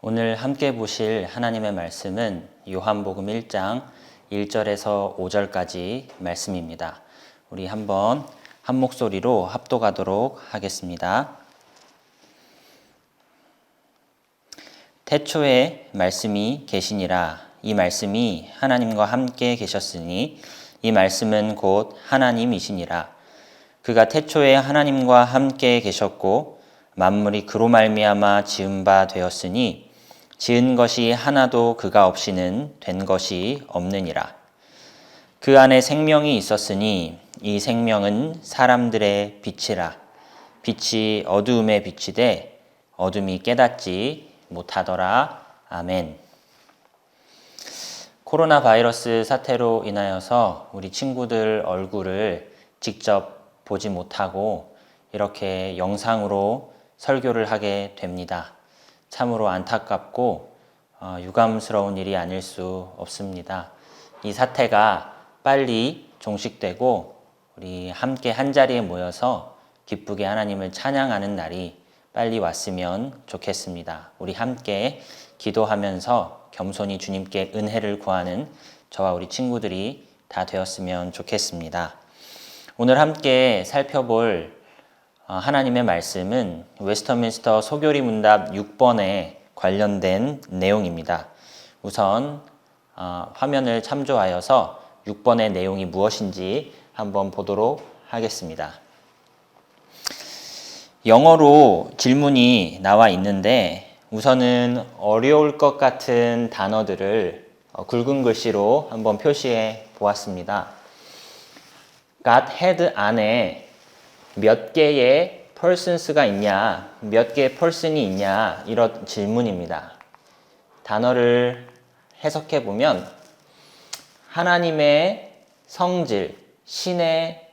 오늘 함께 보실 하나님의 말씀은 요한복음 1장 1절에서 5절까지 말씀입니다. 우리 한번 한 목소리로 합독하도록 하겠습니다. 태초에 말씀이 계시니라. 이 말씀이 하나님과 함께 계셨으니 이 말씀은 곧 하나님이시니라. 그가 태초에 하나님과 함께 계셨고 만물이 그로 말미암아 지은 바 되었으니 지은 것이 하나도 그가 없이는 된 것이 없느니라. 그 안에 생명이 있었으니 이 생명은 사람들의 빛이라. 빛이 어두움에 비치되 어둠이 깨닫지 못하더라. 아멘. 코로나 바이러스 사태로 인하여서 우리 친구들 얼굴을 직접 보지 못하고 이렇게 영상으로 설교를 하게 됩니다. 참으로 안타깝고 유감스러운 일이 아닐 수 없습니다. 이 사태가 빨리 종식되고 우리 함께 한자리에 모여서 기쁘게 하나님을 찬양하는 날이 빨리 왔으면 좋겠습니다. 우리 함께 기도하면서 겸손히 주님께 은혜를 구하는 저와 우리 친구들이 다 되었으면 좋겠습니다. 오늘 함께 살펴볼 하나님의 말씀은 웨스터민스터 소교리 문답 6번에 관련된 내용입니다. 우선 화면을 참조하여서 6번의 내용이 무엇인지 한번 보도록 하겠습니다. 영어로 질문이 나와 있는데 우선은 어려울 것 같은 단어들을 굵은 글씨로 한번 표시해 보았습니다. Godhead 안에 몇 개의 persons가 있냐, 몇 개의 person이 있냐 이런 질문입니다. 단어를 해석해 보면 하나님의 성질, 신의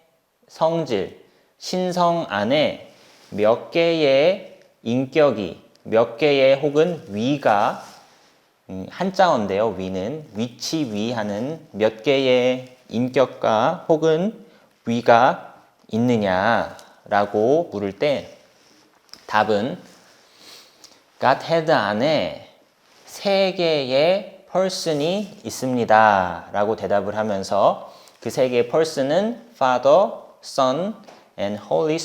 성질, 신성 안에 몇 개의 인격이, 몇 개의 혹은 위가 한자어인데요. 위는 위치 위하는 몇 개의 인격과 혹은 위가 있느냐라고 물을 때 답은 Godhead 안에 3개의 person이 있습니다 라고 대답을 하면서 그 3개의 person은 Father, Son, and Holy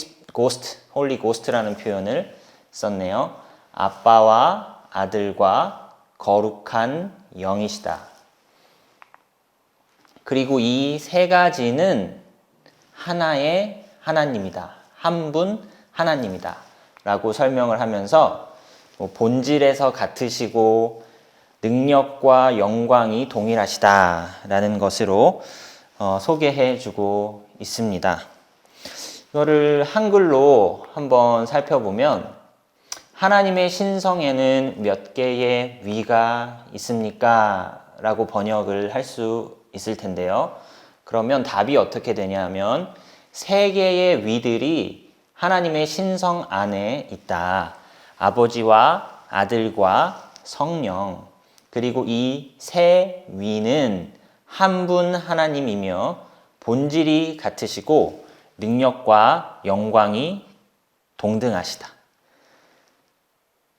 Ghost라는 표현을 썼네요. 아빠와 아들과 거룩한 영이시다. 그리고 이 3가지는 하나의 하나님이다. 한 분 하나님이다. 라고 설명을 하면서 본질에서 같으시고 능력과 영광이 동일하시다. 라는 것으로 소개해 주고 있습니다. 이거를 한글로 한번 살펴보면 하나님의 신성에는 몇 개의 위가 있습니까? 라고 번역을 할 수 있을 텐데요. 그러면 답이 어떻게 되냐면 3개의 위들이 하나님의 신성 안에 있다. 아버지와 아들과 성령. 그리고 이 3 위는 한 분 하나님이며 본질이 같으시고 능력과 영광이 동등하시다.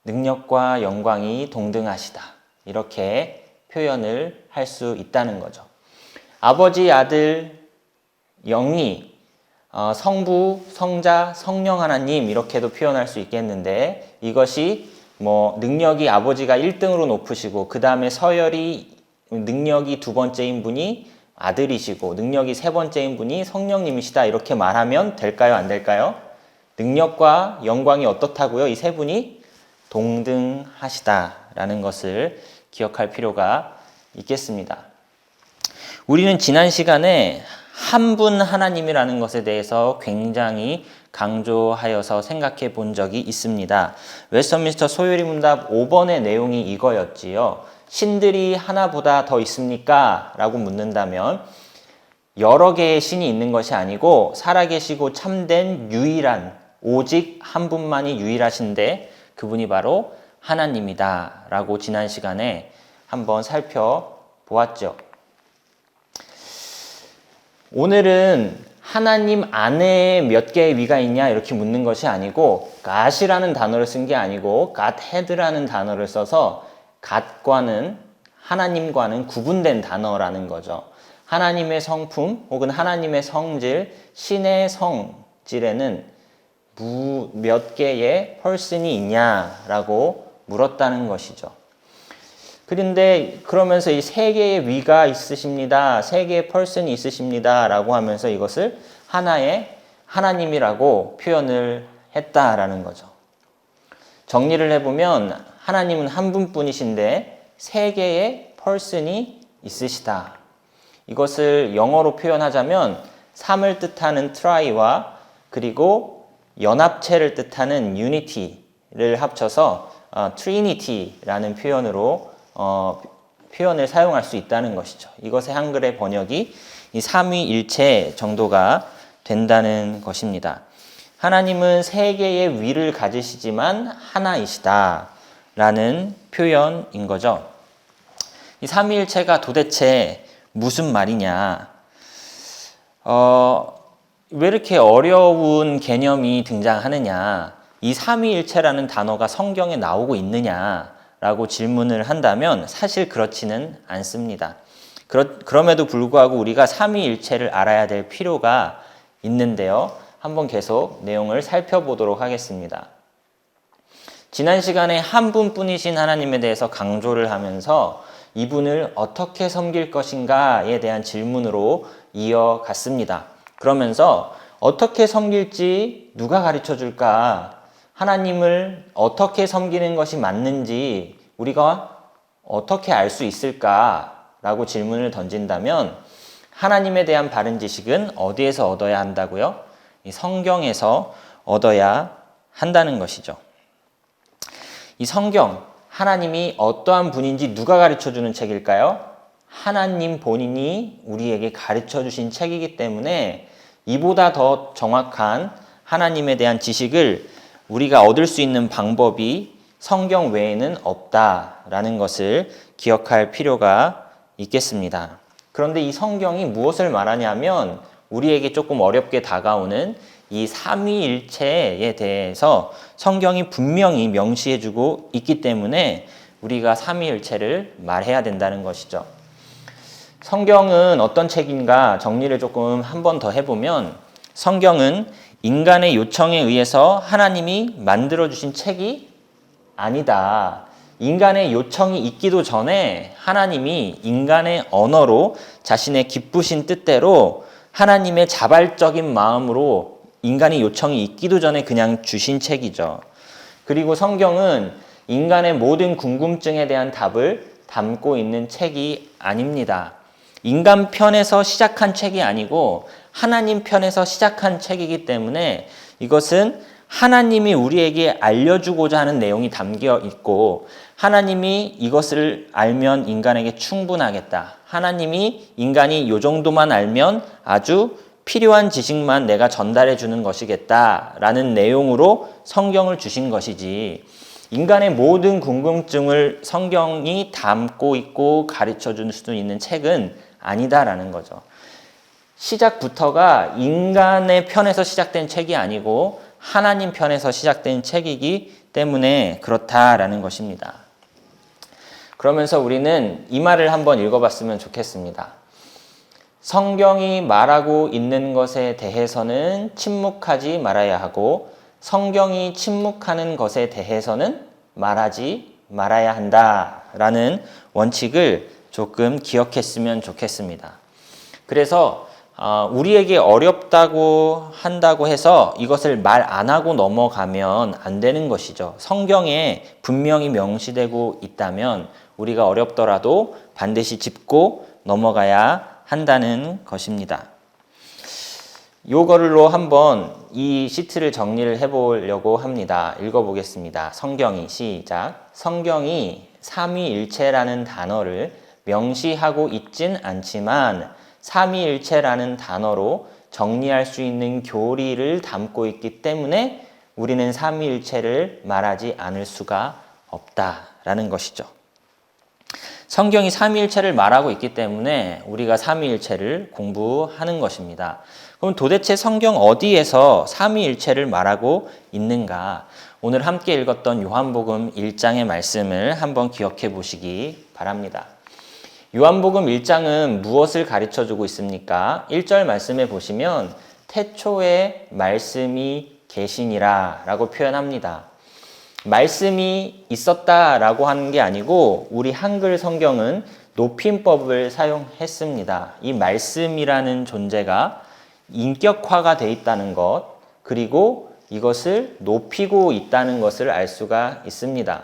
능력과 영광이 동등하시다. 이렇게 표현을 할 수 있다는 거죠. 아버지, 아들, 영이 성부, 성자, 성령 하나님 이렇게도 표현할 수 있겠는데 이것이 능력이 아버지가 1등으로 높으시고 그 다음에 서열이 능력이 2번째인 분이 아들이시고 능력이 3번째인 분이 성령님이시다 이렇게 말하면 될까요? 안 될까요? 능력과 영광이 어떻다고요? 이 3분이 동등하시다라는 것을 기억할 필요가 있겠습니다. 우리는 지난 시간에 한 분 하나님이라는 것에 대해서 굉장히 강조하여서 생각해 본 적이 있습니다. 웨스터민스터 소요리 문답 5번의 내용이 이거였지요. 신들이 하나보다 더 있습니까? 라고 묻는다면 여러 개의 신이 있는 것이 아니고 살아계시고 참된 유일한 오직 한 분만이 유일하신데 그분이 바로 하나님이다 라고 지난 시간에 한번 살펴보았죠. 오늘은 하나님 안에 몇 개의 위가 있냐 이렇게 묻는 것이 아니고 God이라는 단어를 쓴 게 아니고 Godhead라는 단어를 써서 God과는 하나님과는 구분된 단어라는 거죠. 하나님의 성품 혹은 하나님의 성질, 신의 성질에는 몇 개의 person이 있냐라고 물었다는 것이죠. 그런데 그러면서 이 세 개의 위가 있으십니다. 세 개의 person이 있으십니다. 라고 하면서 이것을 하나의 하나님이라고 표현을 했다라는 거죠. 정리를 해보면 하나님은 한 분뿐이신데 세 개의 person이 있으시다. 이것을 영어로 표현하자면 3을 뜻하는 try와 그리고 연합체를 뜻하는 unity를 합쳐서 trinity라는 표현으로 표현을 사용할 수 있다는 것이죠. 이것의 한글의 번역이 이 삼위일체 정도가 된다는 것입니다. 하나님은 세 개의 위를 가지시지만 하나이시다 라는 표현인 거죠. 이 삼위일체가 도대체 무슨 말이냐? 왜 이렇게 어려운 개념이 등장하느냐? 이 삼위일체라는 단어가 성경에 나오고 있느냐라고 질문을 한다면 사실 그렇지는 않습니다. 그럼에도 불구하고 우리가 삼위일체를 알아야 될 필요가 있는데요. 한번 계속 내용을 살펴보도록 하겠습니다. 지난 시간에 한 분뿐이신 하나님에 대해서 강조를 하면서 이분을 어떻게 섬길 것인가에 대한 질문으로 이어갔습니다. 그러면서 어떻게 섬길지 누가 가르쳐 줄까? 하나님을 어떻게 섬기는 것이 맞는지 우리가 어떻게 알 수 있을까? 라고 질문을 던진다면 하나님에 대한 바른 지식은 어디에서 얻어야 한다고요? 이 성경에서 얻어야 한다는 것이죠. 이 성경, 하나님이 어떠한 분인지 누가 가르쳐 주는 책일까요? 하나님 본인이 우리에게 가르쳐 주신 책이기 때문에 이보다 더 정확한 하나님에 대한 지식을 우리가 얻을 수 있는 방법이 성경 외에는 없다라는 것을 기억할 필요가 있겠습니다. 그런데 이 성경이 무엇을 말하냐면 우리에게 조금 어렵게 다가오는 이 삼위일체에 대해서 성경이 분명히 명시해주고 있기 때문에 우리가 삼위일체를 말해야 된다는 것이죠. 성경은 어떤 책인가 정리를 조금 한 번 더 해보면 성경은 인간의 요청에 의해서 하나님이 만들어주신 책이 아니다. 인간의 요청이 있기도 전에 하나님이 인간의 언어로 자신의 기쁘신 뜻대로 하나님의 자발적인 마음으로 인간의 요청이 있기도 전에 그냥 주신 책이죠. 그리고 성경은 인간의 모든 궁금증에 대한 답을 담고 있는 책이 아닙니다. 인간 편에서 시작한 책이 아니고 하나님 편에서 시작한 책이기 때문에 이것은 하나님이 우리에게 알려주고자 하는 내용이 담겨 있고 하나님이 이것을 알면 인간에게 충분하겠다. 하나님이 인간이 이 정도만 알면 아주 필요한 지식만 내가 전달해 주는 것이겠다라는 내용으로 성경을 주신 것이지 인간의 모든 궁금증을 성경이 담고 있고 가르쳐 줄 수 있는 책은 아니다라는 거죠. 시작부터가 인간의 편에서 시작된 책이 아니고 하나님 편에서 시작된 책이기 때문에 그렇다라는 것입니다. 그러면서 우리는 이 말을 한번 읽어봤으면 좋겠습니다. 성경이 말하고 있는 것에 대해서는 침묵하지 말아야 하고 성경이 침묵하는 것에 대해서는 말하지 말아야 한다라는 원칙을 조금 기억했으면 좋겠습니다. 그래서 우리에게 어렵다고 한다고 해서 이것을 말 안 하고 넘어가면 안 되는 것이죠. 성경에 분명히 명시되고 있다면 우리가 어렵더라도 반드시 짚고 넘어가야 한다는 것입니다. 요걸로 한번 이 시트를 정리를 해보려고 합니다. 읽어보겠습니다. 성경이 시작. 성경이 삼위일체라는 단어를 명시하고 있진 않지만 삼위일체라는 단어로 정리할 수 있는 교리를 담고 있기 때문에 우리는 삼위일체를 말하지 않을 수가 없다라는 것이죠. 성경이 삼위일체를 말하고 있기 때문에 우리가 삼위일체를 공부하는 것입니다. 그럼 도대체 성경 어디에서 삼위일체를 말하고 있는가? 오늘 함께 읽었던 요한복음 1장의 말씀을 한번 기억해 보시기 바랍니다. 요한복음 1장은 무엇을 가르쳐주고 있습니까? 1절 말씀에 보시면 태초에 말씀이 계시니라 라고 표현합니다. 말씀이 있었다라고 하는 게 아니고 우리 한글 성경은 높임법을 사용했습니다. 이 말씀이라는 존재가 인격화가 돼 있다는 것, 그리고 이것을 높이고 있다는 것을 알 수가 있습니다.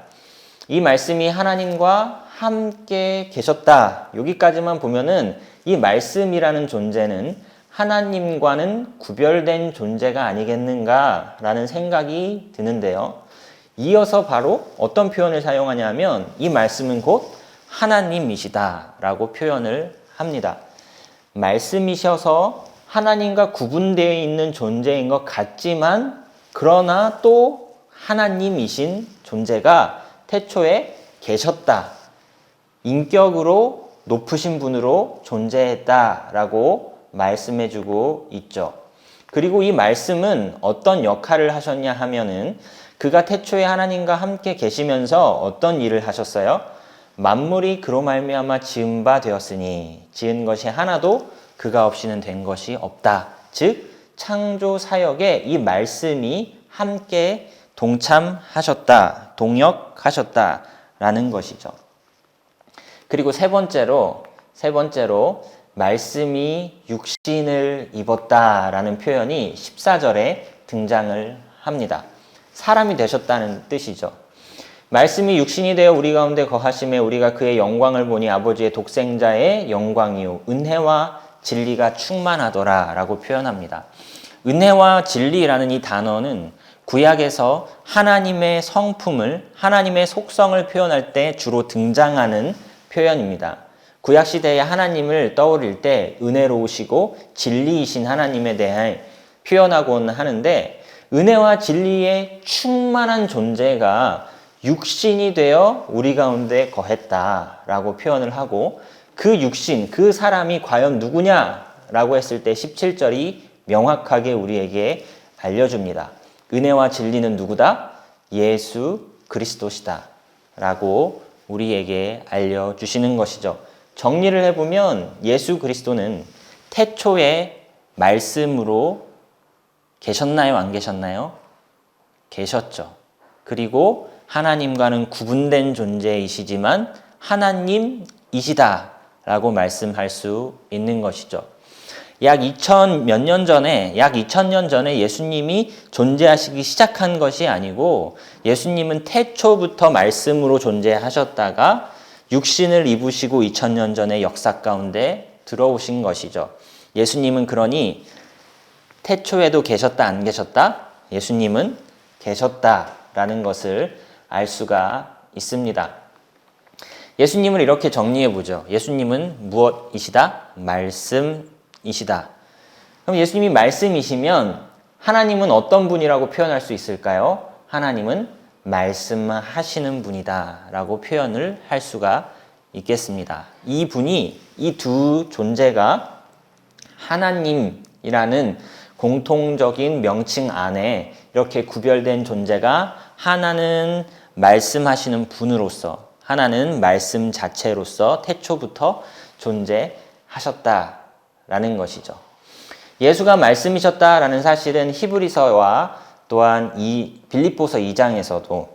이 말씀이 하나님과 함께 계셨다. 여기까지만 보면은 이 말씀이라는 존재는 하나님과는 구별된 존재가 아니겠는가라는 생각이 드는데요. 이어서 바로 어떤 표현을 사용하냐면 이 말씀은 곧 하나님이시다라고 표현을 합니다. 말씀이셔서 하나님과 구분되어 있는 존재인 것 같지만 그러나 또 하나님이신 존재가 태초에 계셨다. 인격으로 높으신 분으로 존재했다라고 말씀해주고 있죠. 그리고 이 말씀은 어떤 역할을 하셨냐 하면은 그가 태초에 하나님과 함께 계시면서 어떤 일을 하셨어요? 만물이 그로 말미암아 지은 바 되었으니 지은 것이 하나도 그가 없이는 된 것이 없다. 즉 창조 사역에 이 말씀이 함께 동참하셨다, 동역하셨다라는 것이죠. 그리고 세 번째로 말씀이 육신을 입었다라는 표현이 14절에 등장을 합니다. 사람이 되셨다는 뜻이죠. 말씀이 육신이 되어 우리 가운데 거하심에 우리가 그의 영광을 보니 아버지의 독생자의 영광이요 은혜와 진리가 충만하더라 라고 표현합니다. 은혜와 진리라는 이 단어는 구약에서 하나님의 성품을, 하나님의 속성을 표현할 때 주로 등장하는 표현입니다. 구약시대에 하나님을 떠올릴 때 은혜로우시고 진리이신 하나님에 대해 표현하곤 하는데 은혜와 진리의 충만한 존재가 육신이 되어 우리 가운데 거했다라고 표현을 하고 그 육신, 그 사람이 과연 누구냐라고 했을 때 17절이 명확하게 우리에게 알려줍니다. 은혜와 진리는 누구다? 예수 그리스도시다 라고 우리에게 알려주시는 것이죠. 정리를 해보면 예수 그리스도는 태초에 말씀으로 계셨나요? 안 계셨나요? 계셨죠. 그리고 하나님과는 구분된 존재이시지만 하나님이시다 라고 말씀할 수 있는 것이죠. 약 2000년 전에 예수님이 존재하시기 시작한 것이 아니고 예수님은 태초부터 말씀으로 존재하셨다가 육신을 입으시고 2000년 전의 역사 가운데 들어오신 것이죠. 예수님은 그러니 태초에도 계셨다 안 계셨다? 예수님은 계셨다라는 것을 알 수가 있습니다. 예수님을 이렇게 정리해 보죠. 예수님은 무엇이시다? 말씀이시다. 그럼 예수님이 말씀이시면 하나님은 어떤 분이라고 표현할 수 있을까요? 하나님은 말씀하시는 분이다 라고 표현을 할 수가 있겠습니다. 이 분이, 이 두 존재가 하나님이라는 공통적인 명칭 안에 이렇게 구별된 존재가 하나는 말씀하시는 분으로서, 하나는 말씀 자체로서 태초부터 존재하셨다라는 것이죠. 예수가 말씀이셨다라는 사실은 히브리서와 또한 이 빌립보서 2장에서도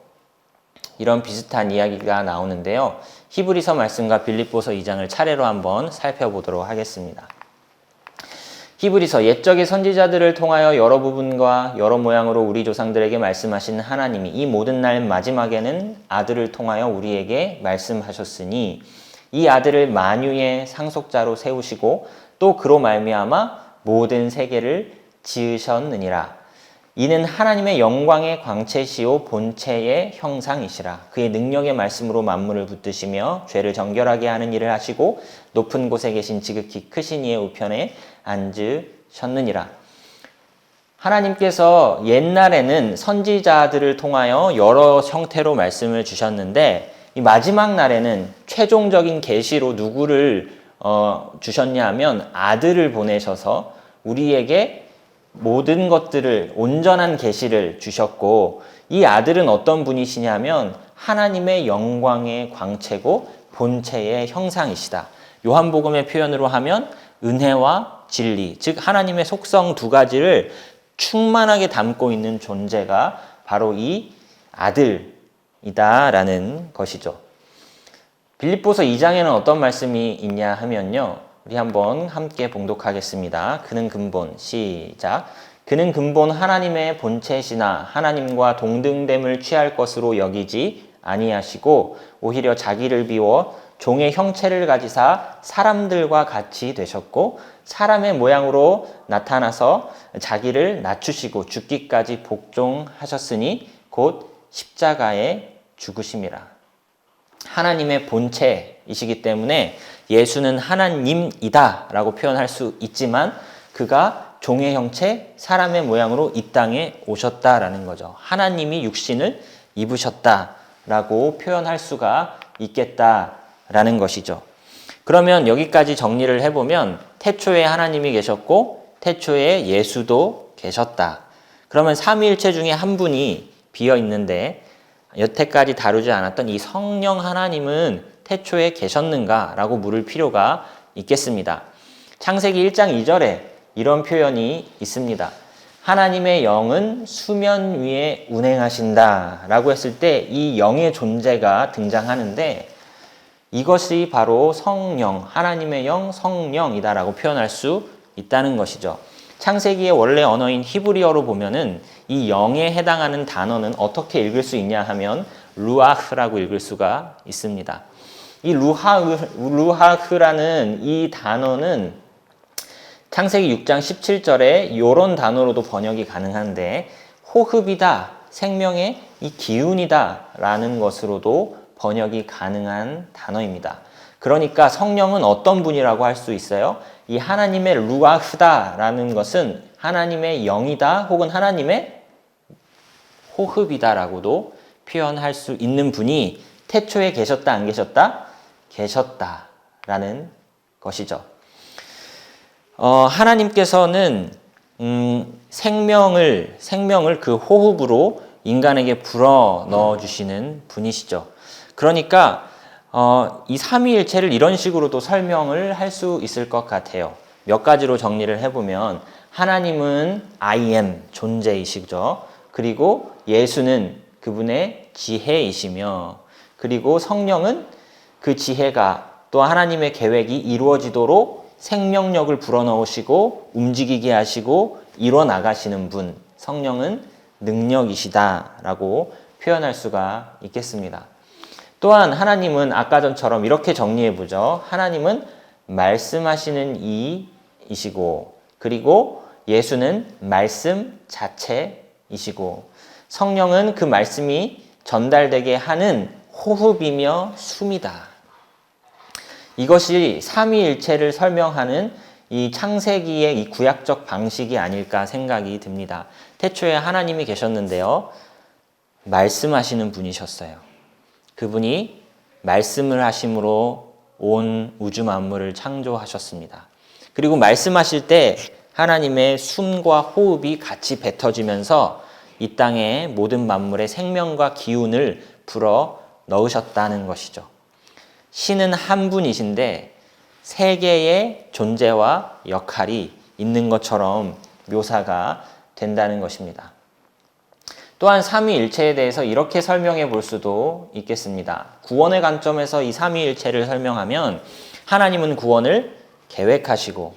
이런 비슷한 이야기가 나오는데요. 히브리서 말씀과 빌립보서 2장을 차례로 한번 살펴보도록 하겠습니다. 히브리서 옛적의 선지자들을 통하여 여러 부분과 여러 모양으로 우리 조상들에게 말씀하신 하나님이 이 모든 날 마지막에는 아들을 통하여 우리에게 말씀하셨으니 이 아들을 만유의 상속자로 세우시고 또 그로 말미암아 모든 세계를 지으셨느니라. 이는 하나님의 영광의 광채시오 본체의 형상이시라. 그의 능력의 말씀으로 만물을 붙드시며 죄를 정결하게 하는 일을 하시고 높은 곳에 계신 지극히 크신 이의 우편에 앉으셨느니라. 하나님께서 옛날에는 선지자들을 통하여 여러 형태로 말씀을 주셨는데 이 마지막 날에는 최종적인 계시로 누구를 주셨냐 하면 아들을 보내셔서 우리에게 모든 것들을 온전한 계시를 주셨고 이 아들은 어떤 분이시냐면 하나님의 영광의 광채고 본체의 형상이시다. 요한복음의 표현으로 하면 은혜와 진리, 즉 하나님의 속성 두 가지를 충만하게 담고 있는 존재가 바로 이 아들이다라는 것이죠. 빌립보서 2장에는 어떤 말씀이 있냐 하면요. 우리 한번 함께 봉독하겠습니다. 그는 근본, 시작. 그는 근본 하나님의 본체시나 하나님과 동등됨을 취할 것으로 여기지 아니하시고 오히려 자기를 비워 종의 형체를 가지사 사람들과 같이 되셨고 사람의 모양으로 나타나서 자기를 낮추시고 죽기까지 복종하셨으니 곧 십자가에 죽으심이라. 하나님의 본체이시기 때문에 예수는 하나님이다 라고 표현할 수 있지만 그가 종의 형체, 사람의 모양으로 이 땅에 오셨다라는 거죠. 하나님이 육신을 입으셨다라고 표현할 수가 있겠다라는 것이죠. 그러면 여기까지 정리를 해보면 태초에 하나님이 계셨고 태초에 예수도 계셨다. 그러면 삼위일체 중에 한 분이 비어 있는데 여태까지 다루지 않았던 이 성령 하나님은 태초에 계셨는가라고 물을 필요가 있겠습니다. 창세기 1장 2절에 이런 표현이 있습니다. 하나님의 영은 수면 위에 운행하신다 라고 했을 때 이 영의 존재가 등장하는데 이것이 바로 성령, 하나님의 영, 성령이다 라고 표현할 수 있다는 것이죠. 창세기의 원래 언어인 히브리어로 보면은 이 영에 해당하는 단어는 어떻게 읽을 수 있냐 하면 루아흐라고 읽을 수가 있습니다. 이 루하흐라는 이 단어는 창세기 6장 17절에 이런 단어로도 번역이 가능한데 호흡이다, 생명의 이 기운이다 라는 것으로도 번역이 가능한 단어입니다. 그러니까 성령은 어떤 분이라고 할 수 있어요? 이 하나님의 루아흐다라는 것은 하나님의 영이다 혹은 하나님의 호흡이다라고도 표현할 수 있는 분이 태초에 계셨다 안 계셨다? 계셨다라는 것이죠. 하나님께서는 생명을 그 호흡으로 인간에게 불어 넣어 주시는 분이시죠. 그러니까 이 삼위일체를 이런 식으로도 설명을 할 수 있을 것 같아요. 몇 가지로 정리를 해보면 하나님은 I am 존재이시죠. 그리고 예수는 그분의 지혜이시며 그리고 성령은 그 지혜가 또 하나님의 계획이 이루어지도록 생명력을 불어넣으시고 움직이게 하시고 이뤄나가시는 분, 성령은 능력이시다라고 표현할 수가 있겠습니다. 또한 하나님은 아까 전처럼 이렇게 정리해보죠. 하나님은 말씀하시는 이이시고 그리고 예수는 말씀 자체이시고 성령은 그 말씀이 전달되게 하는 호흡이며 숨이다. 이것이 삼위일체를 설명하는 이 창세기의 이 구약적 방식이 아닐까 생각이 듭니다. 태초에 하나님이 계셨는데요. 말씀하시는 분이셨어요. 그분이 말씀을 하심으로 온 우주 만물을 창조하셨습니다. 그리고 말씀하실 때 하나님의 숨과 호흡이 같이 뱉어지면서 이 땅의 모든 만물의 생명과 기운을 불어 넣으셨다는 것이죠. 신은 한 분이신데 세 개의 존재와 역할이 있는 것처럼 묘사가 된다는 것입니다. 또한 삼위일체에 대해서 이렇게 설명해 볼 수도 있겠습니다. 구원의 관점에서 이 삼위일체를 설명하면 하나님은 구원을 계획하시고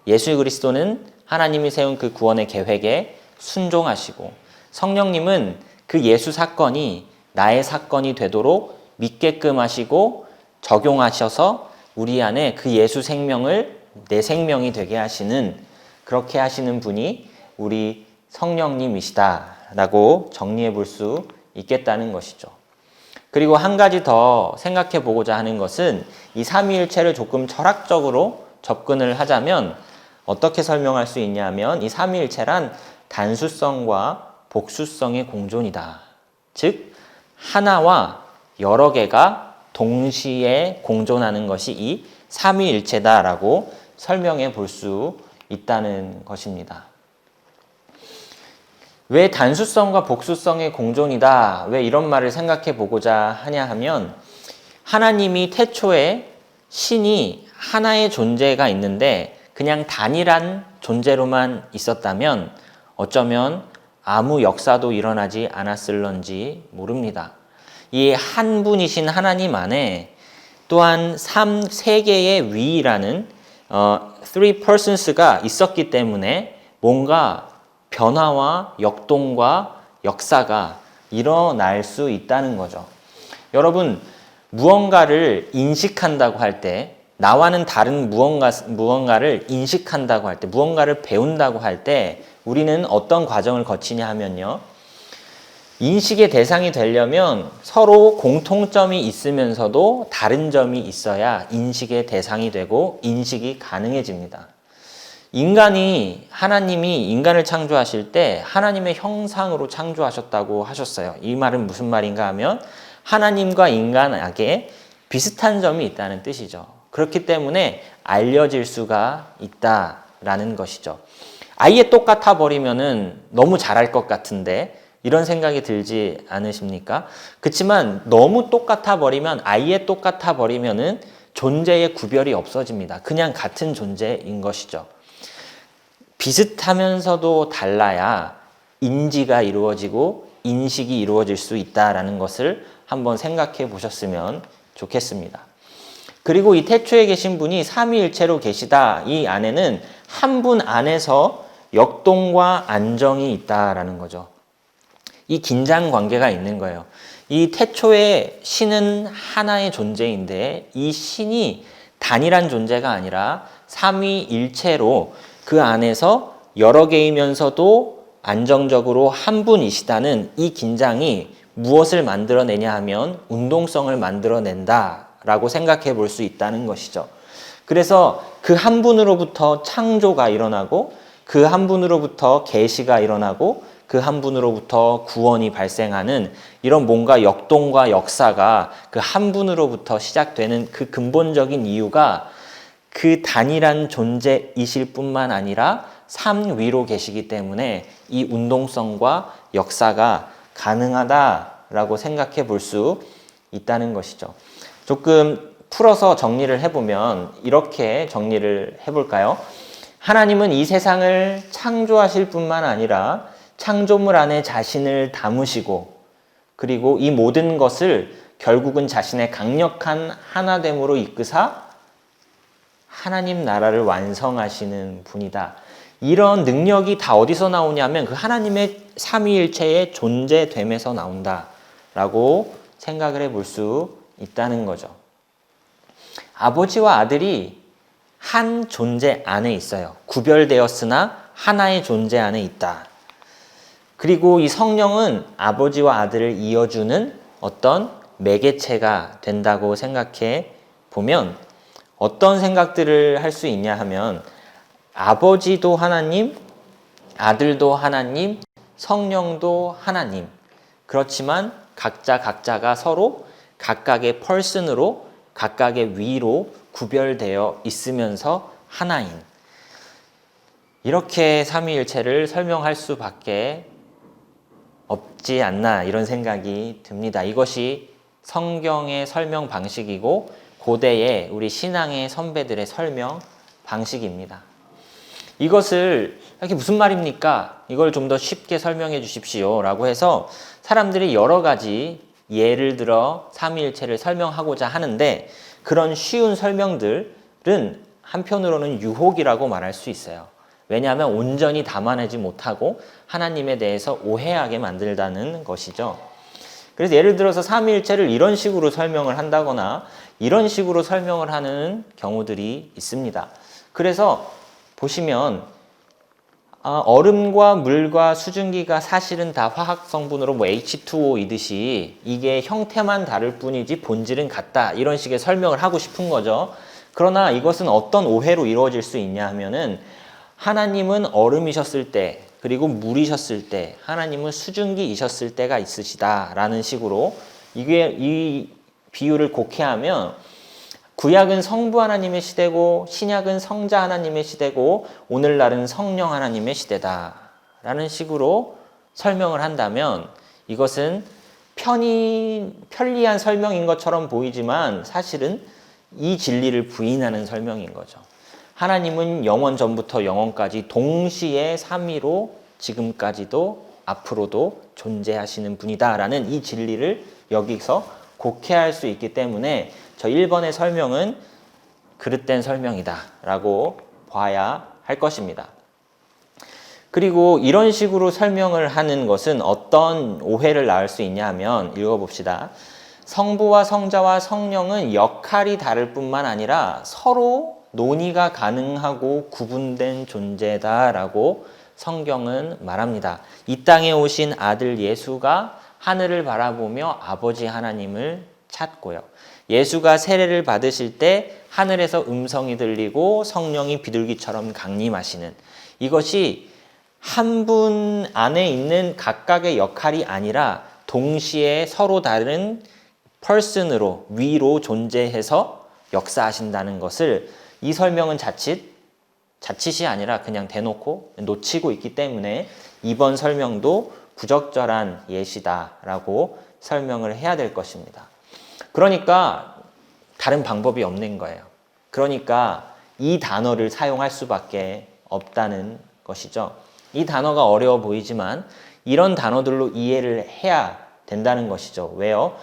예수 그리스도는 하나님이 세운 그 구원의 계획에 순종하시고 성령님은 그 예수 사건이 나의 사건이 되도록 믿게끔 하시고 적용하셔서 우리 안에 그 예수 생명을 내 생명이 되게 하시는 그렇게 하시는 분이 우리 성령님이시다라고 정리해 볼 수 있겠다는 것이죠. 그리고 한 가지 더 생각해 보고자 하는 것은 이 삼위일체를 조금 철학적으로 접근을 하자면 어떻게 설명할 수 있냐면 이 삼위일체란 단수성과 복수성의 공존이다. 즉 하나와 여러 개가 동시에 공존하는 것이 이 삼위일체다라고 설명해 볼 수 있다는 것입니다. 왜 단수성과 복수성의 공존이다? 왜 이런 말을 생각해 보고자 하냐 하면 하나님이 태초에 신이 하나의 존재가 있는데 그냥 단일한 존재로만 있었다면 어쩌면 아무 역사도 일어나지 않았을런지 모릅니다. 이 한 분이신 하나님 안에 또한 세 개의 위라는 three persons가 있었기 때문에 뭔가 변화와 역동과 역사가 일어날 수 있다는 거죠. 여러분, 무언가를 인식한다고 할 때, 나와는 다른 무언가를 인식한다고 할 때, 무언가를 배운다고 할 때 우리는 어떤 과정을 거치냐 하면요. 인식의 대상이 되려면 서로 공통점이 있으면서도 다른 점이 있어야 인식의 대상이 되고 인식이 가능해집니다. 하나님이 인간을 창조하실 때 하나님의 형상으로 창조하셨다고 하셨어요. 이 말은 무슨 말인가 하면 하나님과 인간에게 비슷한 점이 있다는 뜻이죠. 그렇기 때문에 알려질 수가 있다라는 것이죠. 아예 똑같아 버리면은 너무 잘할 것 같은데 이런 생각이 들지 않으십니까? 그렇지만 너무 똑같아 버리면 아예 똑같아 버리면은 존재의 구별이 없어집니다. 그냥 같은 존재인 것이죠. 비슷하면서도 달라야 인지가 이루어지고 인식이 이루어질 수 있다라는 것을 한번 생각해 보셨으면 좋겠습니다. 그리고 이 태초에 계신 분이 삼위일체로 계시다. 이 안에는 한 분 안에서 역동과 안정이 있다라는 거죠. 이 긴장 관계가 있는 거예요. 이 태초의 신은 하나의 존재인데 이 신이 단일한 존재가 아니라 삼위일체로 그 안에서 여러 개이면서도 안정적으로 한 분이시다는 이 긴장이 무엇을 만들어내냐 하면 운동성을 만들어낸다라고 생각해 볼 수 있다는 것이죠. 그래서 그 한 분으로부터 창조가 일어나고 그 한 분으로부터 계시가 일어나고 그 한 분으로부터 구원이 발생하는 이런 뭔가 역동과 역사가 그 한 분으로부터 시작되는 그 근본적인 이유가 그 단일한 존재이실 뿐만 아니라 삼위로 계시기 때문에 이 운동성과 역사가 가능하다라고 생각해 볼 수 있다는 것이죠. 조금 풀어서 정리를 해보면 이렇게 정리를 해볼까요? 하나님은 이 세상을 창조하실 뿐만 아니라 창조물 안에 자신을 담으시고 그리고 이 모든 것을 결국은 자신의 강력한 하나됨으로 이끄사 하나님 나라를 완성하시는 분이다. 이런 능력이 다 어디서 나오냐면 그 하나님의 삼위일체의 존재됨에서 나온다라고 생각을 해볼 수 있다는 거죠. 아버지와 아들이 한 존재 안에 있어요. 구별되었으나 하나의 존재 안에 있다. 그리고 이 성령은 아버지와 아들을 이어주는 어떤 매개체가 된다고 생각해 보면 어떤 생각들을 할 수 있냐 하면 아버지도 하나님, 아들도 하나님, 성령도 하나님. 그렇지만 각자가 서로 각각의 펄슨으로 각각의 위로 구별되어 있으면서 하나인. 이렇게 삼위일체를 설명할 수밖에 없지 않나 이런 생각이 듭니다. 이것이 성경의 설명 방식이고 고대의 우리 신앙의 선배들의 설명 방식입니다. 이것을 이게 무슨 말입니까? 이걸 좀 더 쉽게 설명해 주십시오 라고 해서 사람들이 여러 가지 예를 들어 삼위일체를 설명하고자 하는데 그런 쉬운 설명들은 한편으로는 유혹이라고 말할 수 있어요. 왜냐하면 온전히 담아내지 못하고 하나님에 대해서 오해하게 만들다는 것이죠. 그래서 예를 들어서 삼위일체를 이런 식으로 설명을 한다거나 이런 식으로 설명을 하는 경우들이 있습니다. 그래서 보시면 얼음과 물과 수증기가 사실은 다 화학 성분으로 H2O이듯이 이게 형태만 다를 뿐이지 본질은 같다 이런 식의 설명을 하고 싶은 거죠. 그러나 이것은 어떤 오해로 이루어질 수 있냐 하면은 하나님은 얼음이셨을 때 그리고 물이셨을 때 하나님은 수증기이셨을 때가 있으시다라는 식으로 이 비유를 곡해하면 구약은 성부 하나님의 시대고 신약은 성자 하나님의 시대고 오늘날은 성령 하나님의 시대다라는 식으로 설명을 한다면 이것은 편리한 설명인 것처럼 보이지만 사실은 이 진리를 부인하는 설명인 거죠. 하나님은 영원 전부터 영원까지 동시에 삼위로 지금까지도 앞으로도 존재하시는 분이다라는 이 진리를 여기서 곡해할 수 있기 때문에 저 1번의 설명은 그릇된 설명이다라고 봐야 할 것입니다. 그리고 이런 식으로 설명을 하는 것은 어떤 오해를 낳을 수 있냐 하면 읽어봅시다. 성부와 성자와 성령은 역할이 다를 뿐만 아니라 서로 논의가 가능하고 구분된 존재다라고 성경은 말합니다. 이 땅에 오신 아들 예수가 하늘을 바라보며 아버지 하나님을 찾고요. 예수가 세례를 받으실 때 하늘에서 음성이 들리고 성령이 비둘기처럼 강림하시는 이것이 한 분 안에 있는 각각의 역할이 아니라 동시에 서로 다른 person으로 위로 존재해서 역사하신다는 것을 이 설명은 자칫이 아니라 그냥 대놓고 놓치고 있기 때문에 이번 설명도 부적절한 예시다라고 설명을 해야 될 것입니다. 그러니까 다른 방법이 없는 거예요. 그러니까 이 단어를 사용할 수밖에 없다는 것이죠. 이 단어가 어려워 보이지만 이런 단어들로 이해를 해야 된다는 것이죠. 왜요?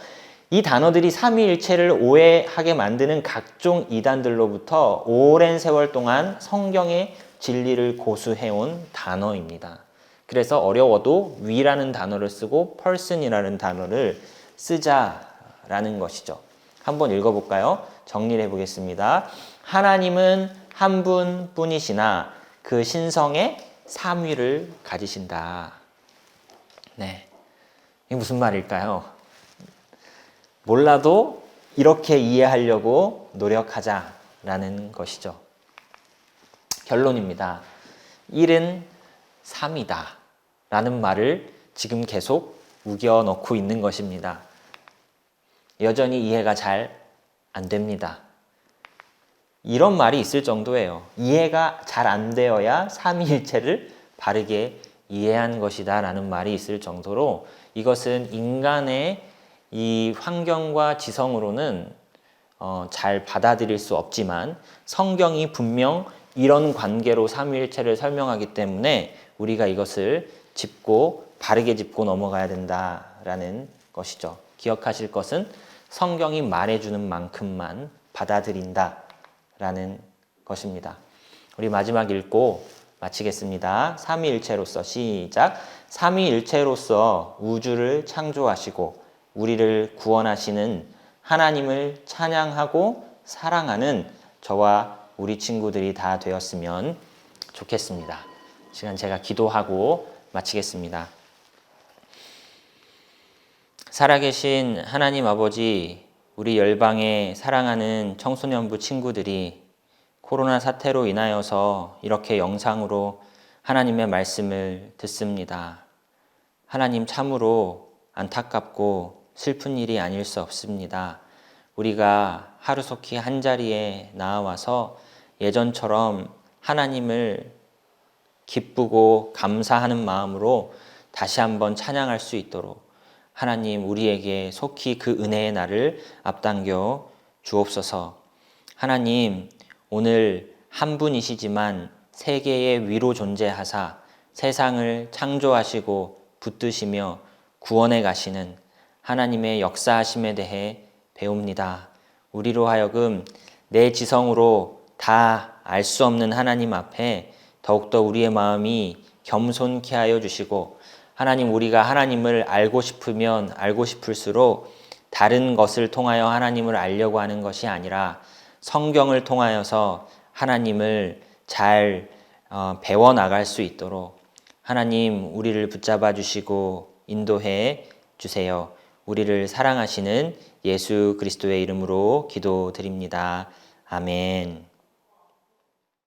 이 단어들이 삼위일체를 오해하게 만드는 각종 이단들로부터 오랜 세월 동안 성경의 진리를 고수해온 단어입니다. 그래서 어려워도 위라는 단어를 쓰고 person이라는 단어를 쓰자라는 것이죠. 한번 읽어볼까요? 정리를 해보겠습니다. 하나님은 한 분뿐이시나 그 신성에 삼위를 가지신다. 네, 이게 무슨 말일까요? 몰라도 이렇게 이해하려고 노력하자라는 것이죠. 결론입니다. 1은 3이다 라는 말을 지금 계속 우겨넣고 있는 것입니다. 여전히 이해가 잘 안 됩니다. 이런 말이 있을 정도예요. 이해가 잘 안 되어야 삼위일체를 바르게 이해한 것이다 라는 말이 있을 정도로 이것은 인간의 이 환경과 지성으로는 잘 받아들일 수 없지만 성경이 분명 이런 관계로 삼위일체를 설명하기 때문에 우리가 이것을 바르게 짚고 넘어가야 된다라는 것이죠. 기억하실 것은 성경이 말해주는 만큼만 받아들인다라는 것입니다. 우리 마지막 읽고 마치겠습니다. 삼위일체로서 시작. 삼위일체로서 우주를 창조하시고 우리를 구원하시는 하나님을 찬양하고 사랑하는 저와 우리 친구들이 다 되었으면 좋겠습니다. 시간 제가 기도하고 마치겠습니다. 살아계신 하나님 아버지, 우리 열방의 사랑하는 청소년부 친구들이 코로나 사태로 인하여서 이렇게 영상으로 하나님의 말씀을 듣습니다. 하나님 참으로 안타깝고 슬픈 일이 아닐 수 없습니다. 우리가 하루속히 한자리에 나와서 예전처럼 하나님을 기쁘고 감사하는 마음으로 다시 한번 찬양할 수 있도록 하나님 우리에게 속히 그 은혜의 날을 앞당겨 주옵소서. 하나님 오늘 한 분이시지만 세계의 위로 존재하사 세상을 창조하시고 붙드시며 구원해 가시는 하나님의 역사하심에 대해 배웁니다. 우리로 하여금 내 지성으로 다 알 수 없는 하나님 앞에 더욱더 우리의 마음이 겸손케 하여 주시고 하나님 우리가 하나님을 알고 싶으면 알고 싶을수록 다른 것을 통하여 하나님을 알려고 하는 것이 아니라 성경을 통하여서 하나님을 잘 배워나갈 수 있도록 하나님 우리를 붙잡아 주시고 인도해 주세요. 우리를 사랑하시는 예수 그리스도의 이름으로 기도드립니다. 아멘.